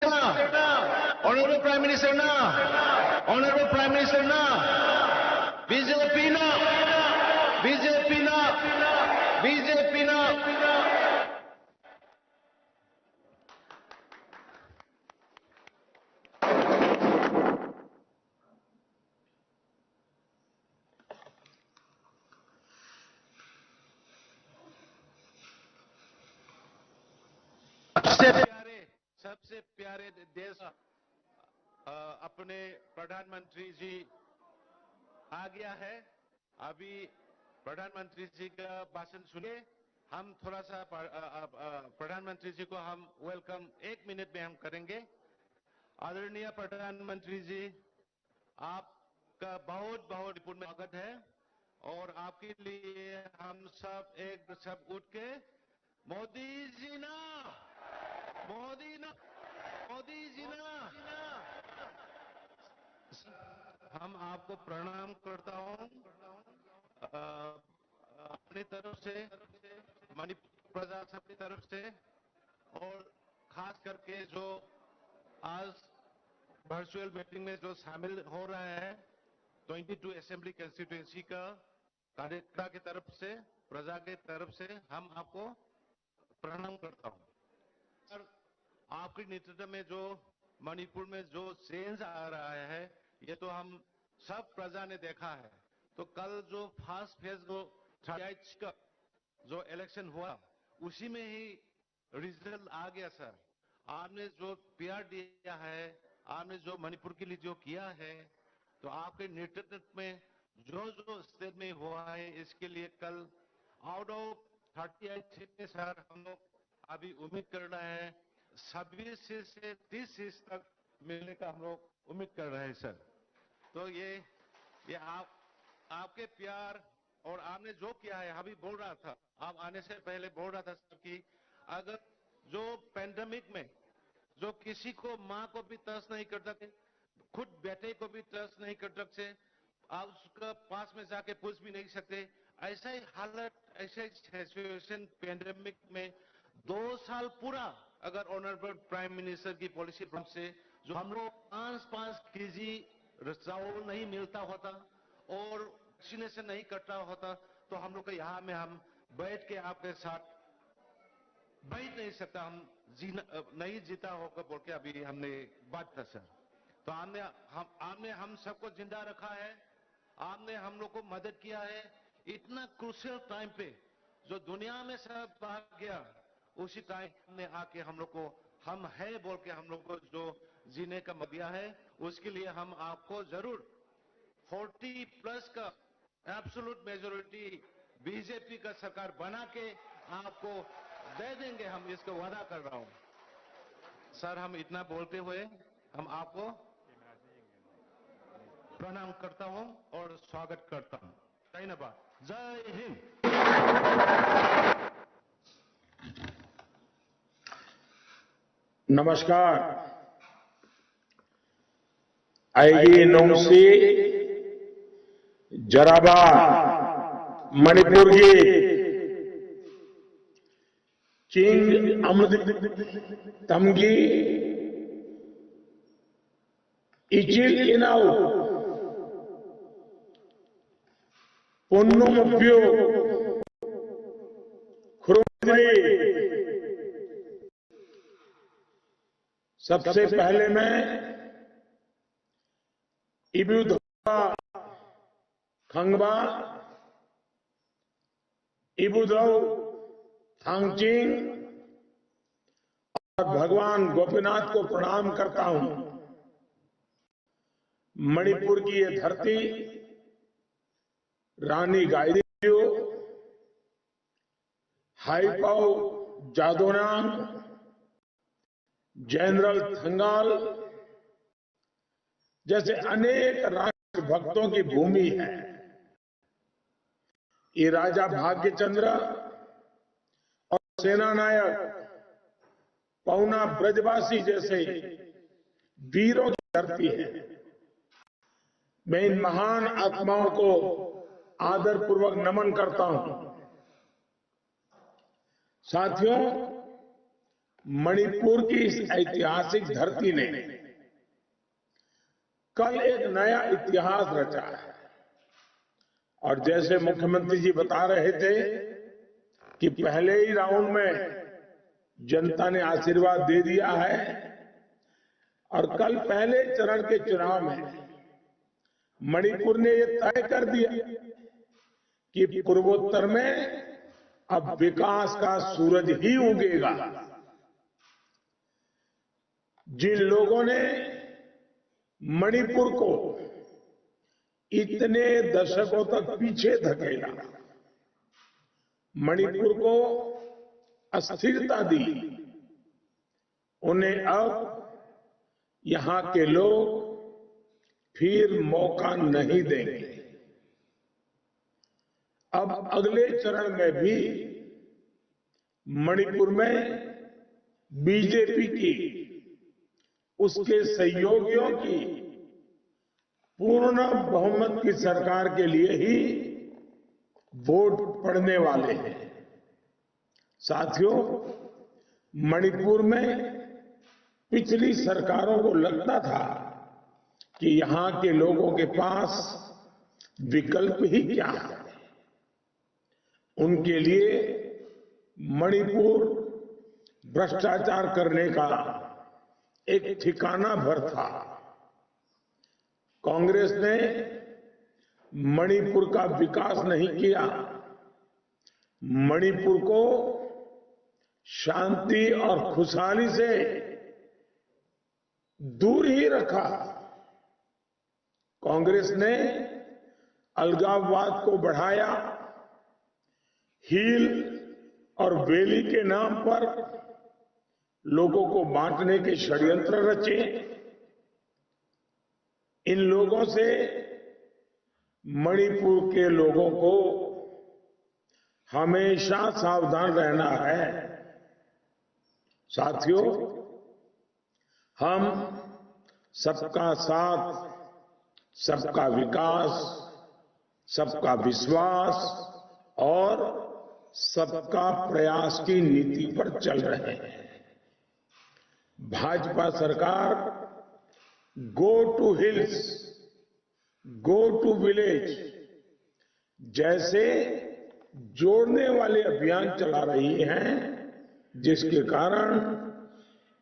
Honorable Prime Minister na, Honorable Prime Minister na, BJP na, BJP na, BJP na. सबसे प्यारे देश अपने प्रधानमंत्री जी आ गया है। अभी प्रधानमंत्री जी का भाषण सुनिए। हम थोड़ा सा प्रधानमंत्री जी को हम वेलकम 1 मिनट में हम करेंगे। आदरणीय प्रधानमंत्री जी, आपका बहुत बहुत पूर्ण स्वागत है और आपके लिए हम सब उठ के मोदी जी ना, मोदी ना, मोदी जी ना, हम आपको प्रणाम करता हूं अपनी तरफ से, मणिपुर प्रजा सबकी तरफ से, और खास करके जो आज वर्चुअल मीटिंग में जो शामिल हो रहा है 22 असेंबली कंस्टिट्यूएंसी का कार्यकर्ता की तरफ से, प्रजा की तरफ से हम आपको प्रणाम करता हूं। सर, आपके नेतृत्व में जो मणिपुर में जो चेंज आ रहा है, ये तो हम सब प्रजा ने देखा है। तो कल जो फर्स्ट फेज को 38 का जो इलेक्शन हुआ, उसी में ही रिजल्ट आ गया। सर, आपने जो प्यार दिया है, आपने जो मणिपुर के लिए जो किया है, तो आपके नेतृत्व में जो जो स्टेट में हुआ है, इसके लिए कल आउट ऑफ 38 में सर हम लोग अभी उम्मीद कर रहे हैं 26 से 30 सीट तक मिलने का हम लोग उम्मीद कर रहे हैं। सर, तो ये आपके प्यार और आपने जो किया है, अभी बोल रहा था, आप आने से पहले बोल रहा था सर कि अगर जो पेंडेमिक में जो किसी को मां को भी तरस नहीं कर सकते, खुद बेटे को भी तरस नहीं कर सकते, आप उसका पास में जाके पूछ भी नहीं सकते, ऐसा ही हालत, ऐसा ही सिचुएशन पेंडेमिक में 2 साल पूरा अगर ऑनरेबल प्राइम मिनिस्टर की पॉलिसी से जो हम लोग 5 केजी चावल नहीं मिलता होता और वैक्सीनेशन नहीं करता होता, तो हम लोग यहाँ में हम बैठ के आपके साथ बैठ नहीं सकता, हम नहीं जीता होगा बोल के अभी हमने बात था। सर, तो आपने हम सबको जिंदा रखा है, आपने हम लोग को मदद किया है इतना क्रूशियल टाइम पे, जो दुनिया में सब भाग गया, उसी टाइम में आके हम लोग को हम है बोल के हम लोग को जो जीने का मौका दिया है, उसके लिए हम आपको जरूर 40+ का एब्सोल्यूट मेजोरिटी बीजेपी का सरकार बना के आपको दे देंगे, हम इसको वादा कर रहा हूं। सर, हम इतना बोलते हुए हम आपको प्रणाम करता हूं और स्वागत करता हूं। धन्यवाद। जय हिंद। नमस्कार। आईगी नौसी जराबा मणिपुर की किंग अमृत तमगी इचिल इनाउ पुन्नुमप्यो खुरुमद्री। सबसे पहले मैं इबुधवा खंगबा इबुधौ थांगचिंग और भगवान गोपीनाथ को प्रणाम करता हूं। मणिपुर की ये धरती रानी गाइदिन्ल्यू, हाइपाउ जादोनांग, जनरल थंगाल जैसे अनेक राष्ट्र भक्तों की भूमि है। ये राजा भाग्यचंद्र और सेना नायक पहुना ब्रजवासी जैसे वीरों की धरती है। मैं इन महान आत्माओं को आदरपूर्वक नमन करता हूं। साथियों, मणिपुर की इस ऐतिहासिक धरती ने कल एक नया इतिहास रचा है। और जैसे मुख्यमंत्री जी बता रहे थे कि पहले ही राउंड में जनता ने आशीर्वाद दे दिया है और कल पहले चरण के चुनाव में मणिपुर ने यह तय कर दिया कि पूर्वोत्तर में अब विकास का सूरज ही उगेगा। जिन लोगों ने मणिपुर को इतने दशकों तक पीछे धकेला, मणिपुर को अस्थिरता दी, उन्हें अब यहां के लोग फिर मौका नहीं देंगे। अब अगले चरण में भी मणिपुर में बीजेपी की, उसके सहयोगियों की पूर्ण बहुमत की सरकार के लिए ही वोट पड़ने वाले हैं। साथियों, मणिपुर में पिछली सरकारों को लगता था कि यहां के लोगों के पास विकल्प ही क्या है। उनके लिए मणिपुर भ्रष्टाचार करने का एक ठिकाना भर था। कांग्रेस ने मणिपुर का विकास नहीं किया, मणिपुर को शांति और खुशहाली से दूर ही रखा। कांग्रेस ने अलगाववाद को बढ़ाया, हील और वैली के नाम पर लोगों को बांटने के षड्यंत्र रचे। इन लोगों से मणिपुर के लोगों को हमेशा सावधान रहना है। साथियों, हम सबका साथ, सबका विकास, सबका विश्वास और सबका प्रयास की नीति पर चल रहे हैं। भाजपा सरकार go to hills, go to village जैसे जोड़ने वाले अभियान चला रही है, जिसके कारण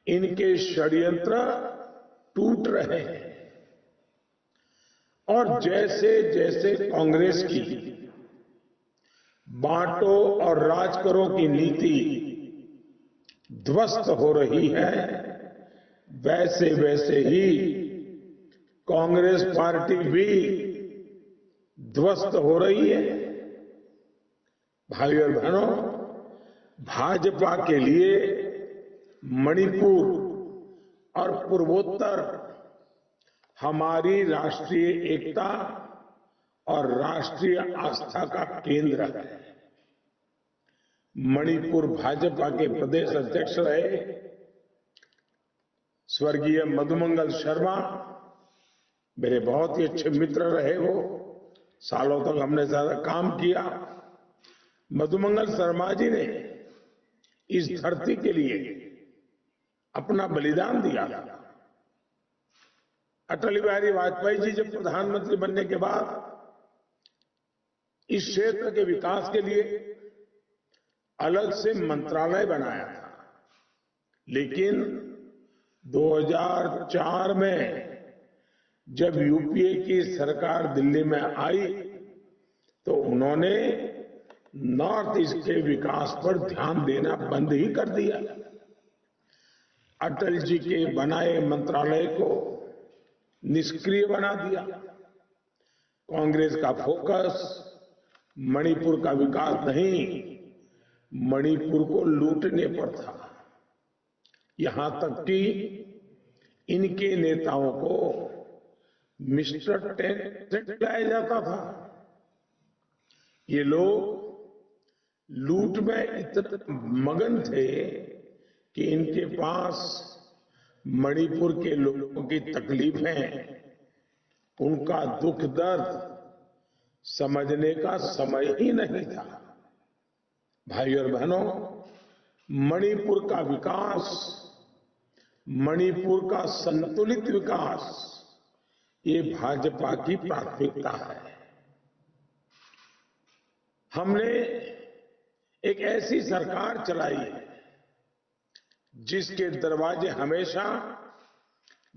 इनके षड्यंत्र टूट रहे हैं। और जैसे जैसे कांग्रेस की बांटो और राज करो की नीति ध्वस्त हो रही है, वैसे वैसे ही कांग्रेस पार्टी भी ध्वस्त हो रही है। भाइयों और बहनों, भाजपा के लिए मणिपुर और पूर्वोत्तर हमारी राष्ट्रीय एकता और राष्ट्रीय आस्था का केंद्र है। मणिपुर भाजपा के प्रदेश अध्यक्ष रहे स्वर्गीय मधुमंगल शर्मा मेरे बहुत ही अच्छे मित्र रहे। वो सालों तक हमने ज्यादा काम किया। मधुमंगल शर्मा जी ने इस धरती के लिए अपना बलिदान दिया था। अटल बिहारी वाजपेयी जी जब प्रधानमंत्री बनने के बाद इस क्षेत्र के विकास के लिए अलग से मंत्रालय बनाया था, लेकिन 2004 में जब यूपीए की सरकार दिल्ली में आई तो उन्होंने नॉर्थ ईस्ट के विकास पर ध्यान देना बंद ही कर दिया। अटल जी के बनाए मंत्रालय को निष्क्रिय बना दिया। कांग्रेस का फोकस मणिपुर का विकास नहीं, मणिपुर को लूटने पर था। यहां तक कि इनके नेताओं को मिस्टर टेन लाया जाता था। ये लोग लूट में इतना मगन थे कि इनके पास मणिपुर के लोगों की तकलीफें, उनका दुख दर्द समझने का समय ही नहीं था। भाइयों और बहनों, मणिपुर का विकास, मणिपुर का संतुलित विकास, ये भाजपा की प्राथमिकता है। हमने एक ऐसी सरकार चलाई है जिसके दरवाजे हमेशा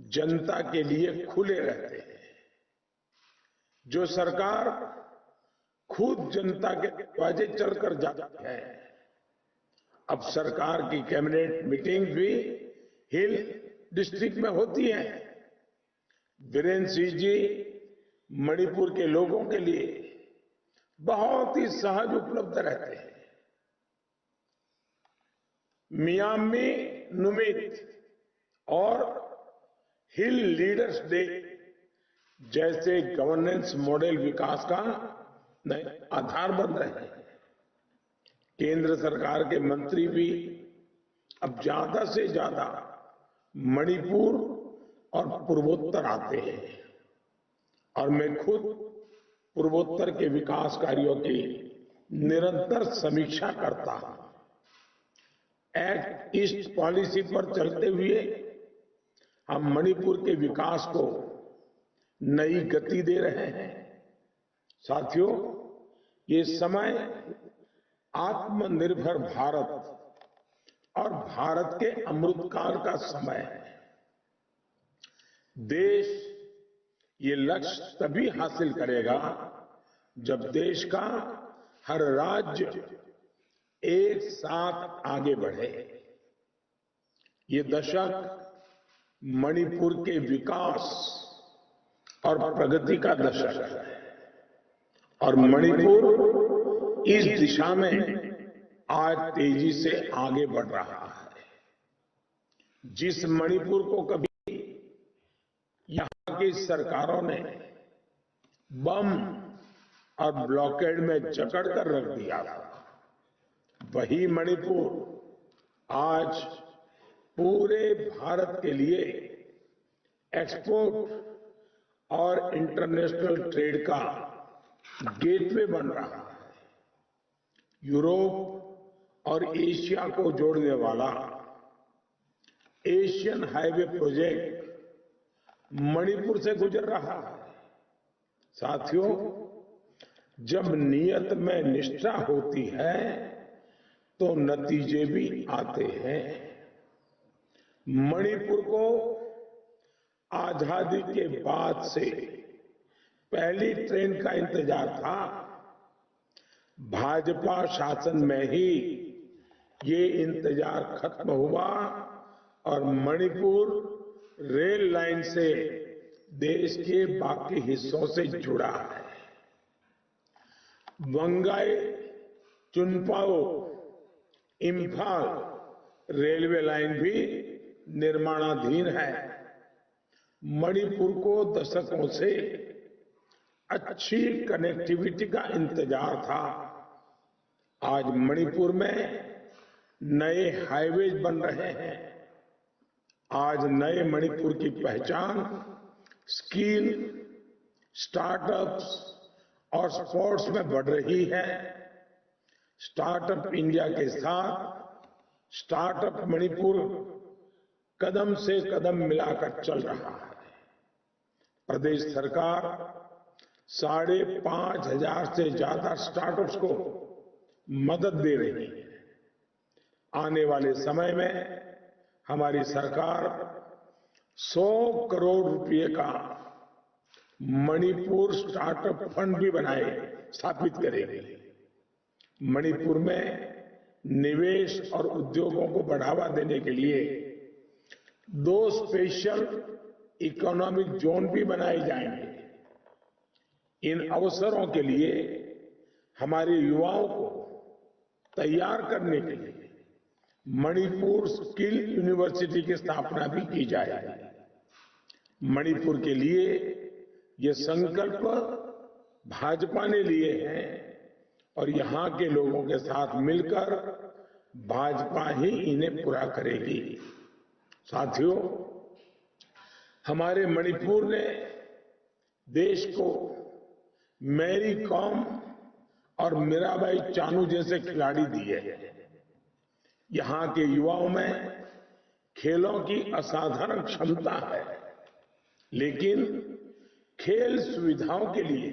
जनता के लिए खुले रहते हैं। जो सरकार खुद जनता के दरवाजे चलकर जाती है। अब सरकार की कैबिनेट मीटिंग भी हिल डिस्ट्रिक्ट में होती है। बीरेन्द्र सिंह जी मणिपुर के लोगों के लिए बहुत ही सहज उपलब्ध रहते हैं। मियामी नुमित और हिल लीडर्स डे जैसे गवर्नेंस मॉडल विकास का आधार बन रहे हैं। केंद्र सरकार के मंत्री भी अब ज्यादा से ज्यादा मणिपुर और पूर्वोत्तर आते हैं और मैं खुद पूर्वोत्तर के विकास कार्यों की निरंतर समीक्षा करता हूं। एक्ट ईस्ट पॉलिसी पर चलते हुए हम मणिपुर के विकास को नई गति दे रहे हैं। साथियों, ये समय आत्मनिर्भर भारत और भारत के अमृतकाल का समय है। देश ये लक्ष्य तभी हासिल करेगा जब देश का हर राज्य एक साथ आगे बढ़े। ये दशक मणिपुर के विकास और प्रगति का दशक है और मणिपुर इस दिशा में आज तेजी से आगे बढ़ रहा है। जिस मणिपुर को कभी यहां की सरकारों ने बम और ब्लॉकेड में जकड़ कर रख दिया था, वही मणिपुर आज पूरे भारत के लिए एक्सपोर्ट और इंटरनेशनल ट्रेड का गेटवे बन रहा है। यूरोप और एशिया को जोड़ने वाला एशियन हाईवे प्रोजेक्ट मणिपुर से गुजर रहा है। साथियों, जब नियत में निष्ठा होती है तो नतीजे भी आते हैं। मणिपुर को आजादी के बाद से पहली ट्रेन का इंतजार था। भाजपा शासन में ही ये इंतजार खत्म हुआ और मणिपुर रेल लाइन से देश के बाकी हिस्सों से जुड़ा है। वंगाई चुनपाओ इम्फाल रेलवे लाइन भी निर्माणाधीन है। मणिपुर को दशकों से अच्छी कनेक्टिविटी का इंतजार था। आज मणिपुर में नए हाईवेज बन रहे हैं। आज नए मणिपुर की पहचान स्किल, स्टार्टअप्स और स्पोर्ट्स में बढ़ रही है। स्टार्टअप इंडिया के साथ स्टार्टअप मणिपुर कदम से कदम मिलाकर चल रहा है। प्रदेश सरकार 5,500 से ज्यादा स्टार्टअप्स को मदद दे रही है। आने वाले समय में हमारी सरकार 100 करोड़ रुपए का मणिपुर स्टार्टअप फंड भी स्थापित करेगी। मणिपुर में निवेश और उद्योगों को बढ़ावा देने के लिए 2 स्पेशल इकोनॉमिक जोन भी बनाए जाएंगे। इन अवसरों के लिए हमारे युवाओं को तैयार करने के लिए मणिपुर स्किल यूनिवर्सिटी की स्थापना भी की जाएगी। मणिपुर के लिए ये संकल्प भाजपा ने लिए हैं और यहां के लोगों के साथ मिलकर भाजपा ही इन्हें पूरा करेगी। साथियों, हमारे मणिपुर ने देश को मैरी कॉम और मीराबाई चानू जैसे खिलाड़ी दिए हैं। यहां के युवाओं में खेलों की असाधारण क्षमता है, लेकिन खेल सुविधाओं के लिए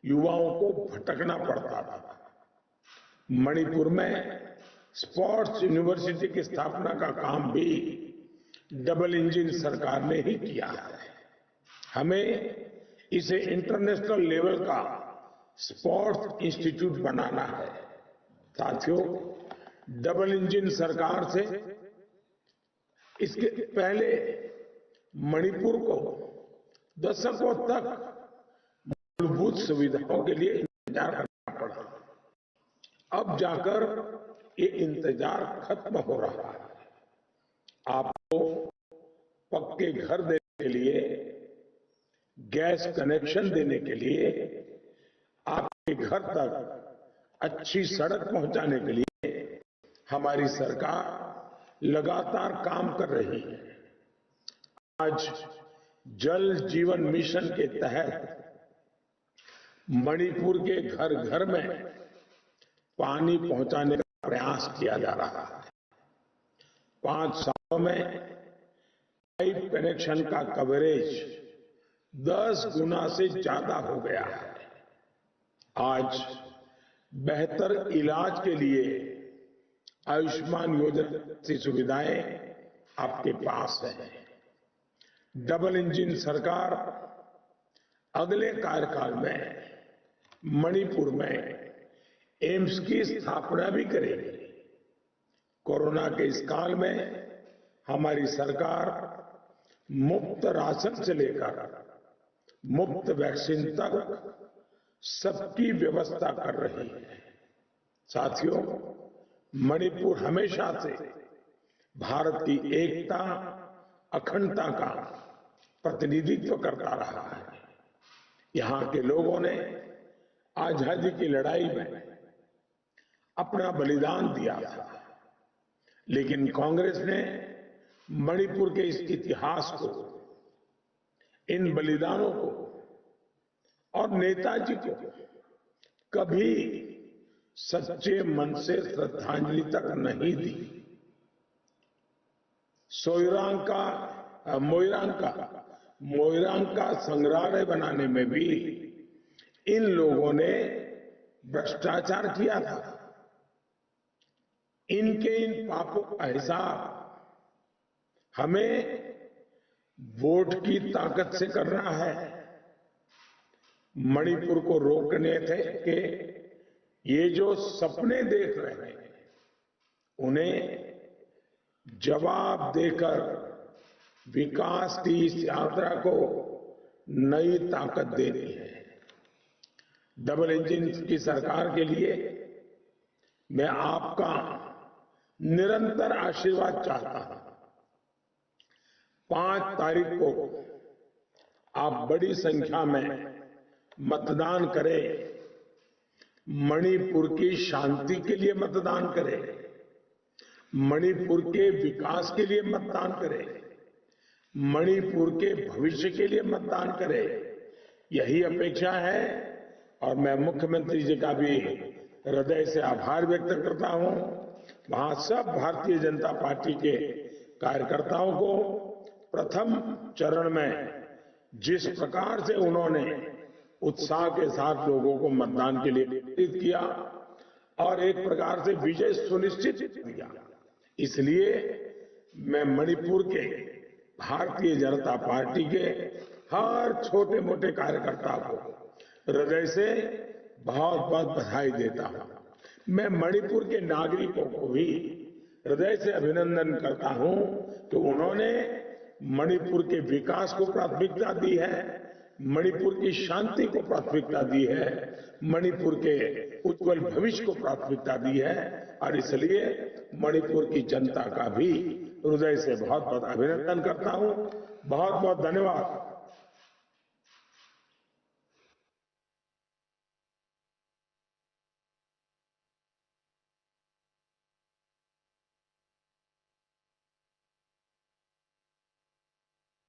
युवाओं को भटकना पड़ता था। मणिपुर में स्पोर्ट्स यूनिवर्सिटी की स्थापना का काम भी डबल इंजन सरकार ने ही किया है। हमें इसे इंटरनेशनल लेवल का स्पोर्ट्स इंस्टीट्यूट बनाना है। साथियों, डबल इंजन सरकार से इसके पहले मणिपुर को दशकों तक मूलभूत सुविधाओं के लिए इंतजार करना पड़ा। अब जाकर ये इंतजार खत्म हो रहा है। आपको पक्के घर देने के लिए, गैस कनेक्शन देने के लिए, आपके घर तक अच्छी सड़क पहुंचाने के लिए हमारी सरकार लगातार काम कर रही है। आज जल जीवन मिशन के तहत मणिपुर के घर घर में पानी पहुंचाने का प्रयास किया जा रहा है। 5 सालों में पाइप कनेक्शन का कवरेज 10 गुना से ज्यादा हो गया है। आज बेहतर इलाज के लिए आयुष्मान योजना की सुविधाएं आपके पास है। डबल इंजन सरकार अगले कार्यकाल में मणिपुर में एम्स की स्थापना भी करेगी। कोरोना के इस काल में हमारी सरकार मुफ्त राशन से लेकर मुफ्त वैक्सीन तक सबकी व्यवस्था कर रही है। साथियों, मणिपुर हमेशा से भारत की एकता, अखंडता का प्रतिनिधित्व करता रहा है। यहां के लोगों ने आजादी की लड़ाई में अपना बलिदान दिया था, लेकिन कांग्रेस ने मणिपुर के इस इतिहास को, इन बलिदानों को और नेताजी को कभी सच्चे मन से श्रद्धांजलि तक नहीं दी। मोइरांग का संग्रहालय बनाने में भी इन लोगों ने भ्रष्टाचार किया था। इनके इन पापों का हिसाब हमें वोट की ताकत से करना है। मणिपुर को रोकने थे कि ये जो सपने देख रहे हैं उन्हें जवाब देकर विकास की इस यात्रा को नई ताकत देनी है। डबल इंजन की सरकार के लिए मैं आपका निरंतर आशीर्वाद चाहता हूं। 5 तारीख को आप बड़ी संख्या में मतदान करें। मणिपुर की शांति के लिए मतदान करें, मणिपुर के विकास के लिए मतदान करें, मणिपुर के भविष्य के लिए मतदान करें। यही अपेक्षा है और मैं मुख्यमंत्री जी का भी हृदय से आभार व्यक्त करता हूं। वहां सब भारतीय जनता पार्टी के कार्यकर्ताओं को प्रथम चरण में जिस प्रकार से उन्होंने उत्साह के साथ लोगों को मतदान के लिए प्रेरित किया और एक प्रकार से विजय सुनिश्चित किया, इसलिए मैं मणिपुर के भारतीय जनता पार्टी के हर छोटे मोटे कार्यकर्ता को हृदय से बहुत बहुत बधाई देता हूं। मैं मणिपुर के नागरिकों को भी हृदय से अभिनंदन करता हूं कि उन्होंने मणिपुर के विकास को प्राथमिकता दी है, मणिपुर की शांति को प्राथमिकता दी है, मणिपुर के उज्जवल भविष्य को प्राथमिकता दी है और इसलिए मणिपुर की जनता का भी हृदय से बहुत बहुत अभिनंदन करता हूं। बहुत बहुत धन्यवाद।